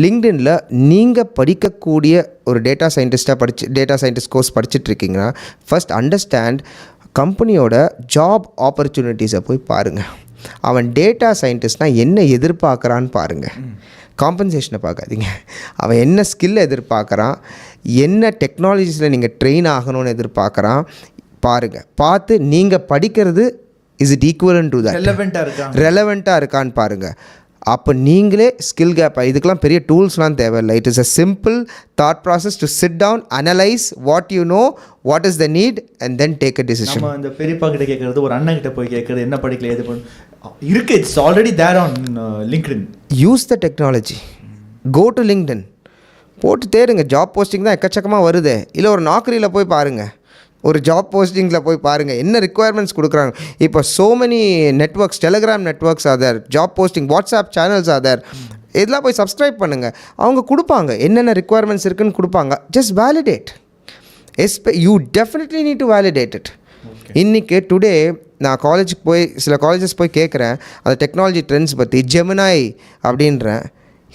லிங்க்டின்ல நீங்கள் படிக்கக்கூடிய ஒரு டேட்டா சயின்டிஸ்ட் கோர்ஸ் படிச்சுட்ருக்கீங்கன்னா ஃபர்ஸ்ட் அண்டர்ஸ்டாண்ட் கம்பெனியோட ஜாப் ஆப்பர்ச்சுனிட்டிஸை போய் பாருங்கள். அவன் டேட்டா சயின்டிஸ்ட்னால் என்ன எதிர்பார்க்குறான்னு பாருங்கள். காம்பன்சேஷனை பார்க்காதீங்க. அவன் என்ன ஸ்கில் எதிர்பார்க்குறான், என்ன டெக்னாலஜிஸில் நீங்கள் ட்ரெயின் ஆகணும்னு எதிர்பார்க்குறான் பாருங்கள். பார்த்து நீங்கள் படிக்கிறது இஸ் இட் ஈக்குவலன் டு தட், ரெலவெண்ட்டாக இருக்கான்னு பாருங்கள். அப்போ நீங்களே ஸ்கில் கேப், இதுக்கெலாம் பெரிய டூல்ஸ்லாம் தேவையில்லை. It is a simple thought process to sit down, analyse what you know, what is the need and then take a decision. நம்ம இந்த பெரியப்பா கிட்ட கேட்கறது, ஒரு அண்ணன் கிட்ட போய் கேட்கறது, என்ன படிக்கல எது இருக்கு, it's already there on LinkedIn. Use the technology. Go to LinkedIn, போட்டு தேடுங்க. ஜாப் போஸ்டிங் தான் எக்கச்சக்கமாக வருது. இல்லை ஒரு நாக்கரியில் போய் பாருங்கள், ஒரு ஜாப் போஸ்டிங்கில் போய் பாருங்கள் என்ன ரிக்குவயர்மெண்ட்ஸ் கொடுக்குறாங்க. இப்போ so many networks, Telegram networks are there, job posting, WhatsApp channels are there. இதெல்லாம் போய் சப்ஸ்கிரைப் பண்ணுங்கள். அவங்க கொடுப்பாங்க, என்னென்ன ரிக்குவயர்மெண்ட்ஸ் இருக்குன்னு கொடுப்பாங்க. Just validate. You definitely need to validate it. இன்றைக்கி டுடே நான் காலேஜுக்கு போய் சில காலேஜஸ் போய் கேட்குறேன் அந்த டெக்னாலஜி ட்ரெண்ட்ஸ் பற்றி. ஜெமினாய் அப்படின்றேன்.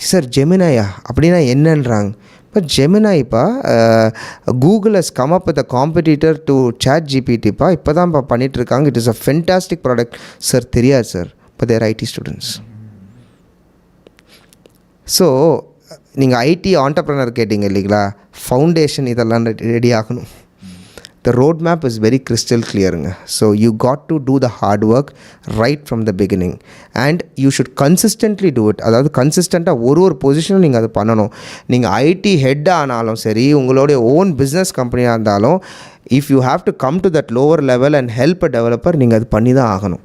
சார் ஜெமினாயா அப்படின்னா என்னன்றாங்க. இப்போ ஜெமினாய்ப்பா Google has come up with a competitor to chat ஜிபிடிப்பா, இப்போ தான்ப்பா பண்ணிகிட்ருக்காங்க. It is a fantastic product. Sir தெரியாது சார், இப்போ தேர் ஐடி ஸ்டூடெண்ட்ஸ். ஸோ நீங்கள் ஐடி ஆண்டர்ப்ரனர் கேட்டிங்க இல்லைங்களா, ஃபவுண்டேஷன் இதெல்லாம் ரெடி ஆகணும். The roadmap is very crystal clearங்க. So you got to do the hard work right from the beginning and you should consistently do it. அதாவது கன்சிஸ்டண்ட்டாக ஒரு பொசிஷனும் நீங்கள் அது பண்ணணும். நீங்கள் ஐடி ஹெட் ஆனாலும் சரி, உங்களுடைய ஓன் பிஸ்னஸ் கம்பெனியாக இருந்தாலும், if you have to come to that lower level and help a developer, நீங்கள் அது பண்ணி தான் ஆகணும்.